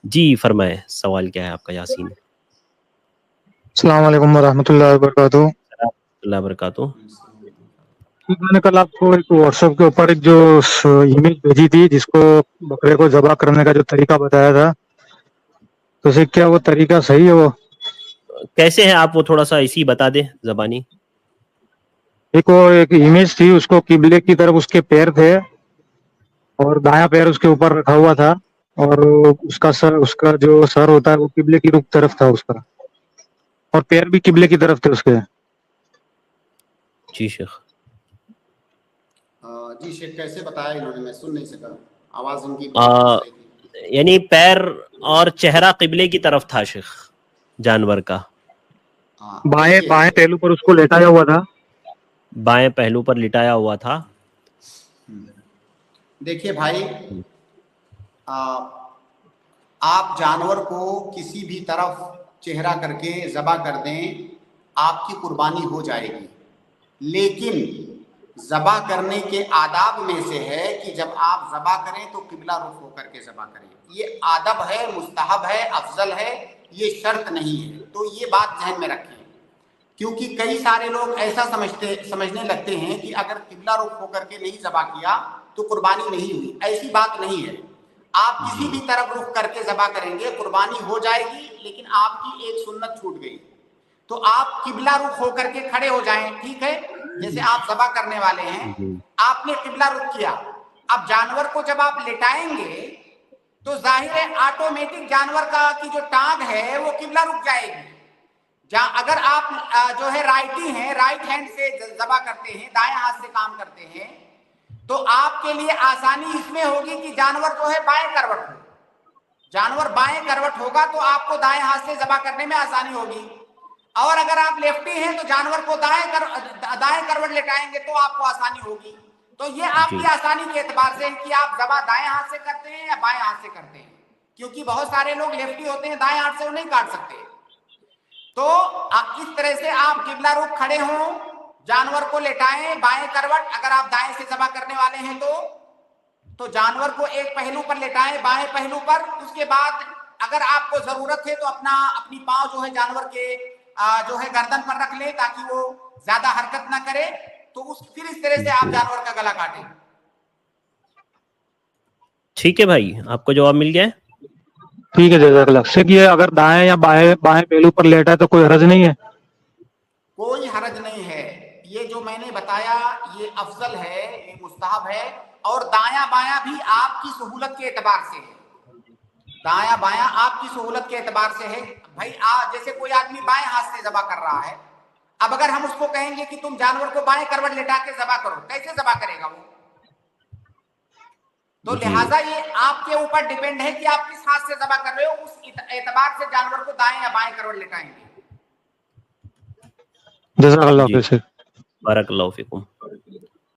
جی فرمائیں، سوال کیا ہے آپ کا یاسین؟ السلام علیکم ورحمۃ اللہ وبرکاتہ. اللہ وبرکاتہ. میں نے کل آپ کو ایک واٹس ایپ کے اوپر ایک جو ایمیج بھیجی تھی جس کو بکرے کو ذبح کرنے کا جو طریقہ بتایا تھا، تو اسے کیا وہ طریقہ صحیح ہے؟ وہ کیسے ہے آپ وہ تھوڑا سا اسی بتا دیں زبانی. ایک امیج تھی، اس کو قبلے کی طرف اس کے پیر تھے اور دایاں پیر اس کے اوپر رکھا ہوا تھا، اور اس کا جو سر ہوتا ہے وہ قبلے کی رخ طرف تھا اس کا، اور پیر بھی قبلے کی طرف تھے اس کے. جی شیخ. جی شیخ کیسے بتایا انہوں نے؟ میں سن نہیں سکا، آواز ان کی بہت پھنس رہی تھی. یعنی پیر اور چہرہ قبلے کی طرف تھا شیخ جانور کا. بائیں پہلو پر اس کو لیٹایا ہوا تھا. بائیں پہلو پر لٹایا ہوا تھا. دیکھیے بھائی، آپ جانور کو کسی بھی طرف چہرہ کر کے ذبح کر دیں، آپ کی قربانی ہو جائے گی، لیکن ذبح کرنے کے آداب میں سے ہے کہ جب آپ ذبح کریں تو قبلہ رخ ہو کر کے ذبح کریں. یہ آدب ہے، مستحب ہے، افضل ہے، یہ شرط نہیں ہے. تو یہ بات ذہن میں رکھیں، کیونکہ کئی سارے لوگ ایسا سمجھنے لگتے ہیں کہ اگر قبلہ رخ ہو کر کے نہیں ذبح کیا تو قربانی نہیں ہوئی. ایسی بات نہیں ہے. آپ کسی بھی طرف رخ کر کے ذبح کریں گے قربانی ہو جائے گی، لیکن آپ کی ایک سنت چھوٹ گئی. تو آپ قبلہ رخ ہو کر کے کھڑے ہو جائیں، ٹھیک ہے؟ جیسے آپ ذبح کرنے والے ہیں، آپ نے قبلہ رخ کیا. اب جانور کو جب آپ لٹائیں گے تو ظاہر ہے آٹومیٹک جانور کا کی جو ٹانگ ہے وہ قبلہ رخ جائے گی. اگر آپ جو ہے رائٹی ہیں، رائٹ ہینڈ سے ذبح کرتے ہیں، دائیں ہاتھ سے کام کرتے ہیں، تو آپ کے لیے آسانی اس میں ہوگی کہ جانور جو ہے بائیں کروٹ ہو. جانور بائیں کروٹ ہوگا تو آپ کو دائیں ہاتھ سے ذبح کرنے میں آسانی ہوگی. اور اگر آپ لیفٹی ہیں تو جانور کو دائیں کروٹ لٹائیں گے تو آپ کو آسانی ہوگی. تو یہ آپ کی آسانی کے اعتبار سے کہ آپ ذبح دائیں ہاتھ سے کرتے ہیں یا بائیں ہاتھ سے کرتے ہیں، کیونکہ بہت سارے لوگ لیفٹی ہوتے ہیں، دائیں ہاتھ سے وہ نہیں کاٹ سکتے. تو اس طرح سے آپ قبلہ رخ کھڑے ہوں، جانور کو لٹائیں بائیں کروٹ. اگر آپ دائیں سے ذبح کرنے والے ہیں تو جانور کو ایک پہلو پر لٹائیں بائیں پہلو پر. اس کے بعد اگر آپ کو ضرورت ہے تو اپنی پاؤں جو ہے جانور کے جو ہے گردن پر رکھ لیں تاکہ وہ زیادہ حرکت نہ کرے. تو پھر اس طرح سے آپ جانور کا گلا کاٹیں. ٹھیک ہے بھائی، آپ کو جواب مل گیا ہے. ٹھیک ہے جزاک اللہ. سے کہ اگر دائیں یا بائیں پہلو پر لیٹا ہے تو کوئی حرج نہیں ہے؟ کوئی حرج نہیں ہے. یہ جو میں نے بتایا یہ افضل ہے، یہ مستحب ہے. اور دایاں بایاں بھی آپ کی سہولت کے اعتبار سے ہے. دایاں بایاں آپ کی سہولت کے اعتبار سے ہے. بھائی جیسے کوئی آدمی بائیں ہاتھ سے ذبح کر رہا ہے، اب اگر ہم اس کو کہیں گے کہ تم جانور کو بائیں کروٹ لٹا کے ذبح کرو، کیسے ذبح کرے گا وہ؟ تو لہٰذا یہ آپ کے اوپر ڈیپینڈ ہے کہ آپ کس ہاتھ سے ذبح کر رہے ہو. اس اعتبار سے جانور کو دائیں یا بائیں کروٹ لٹائیں گے. جزاک اللہ خیر. بارک اللہ فیکم.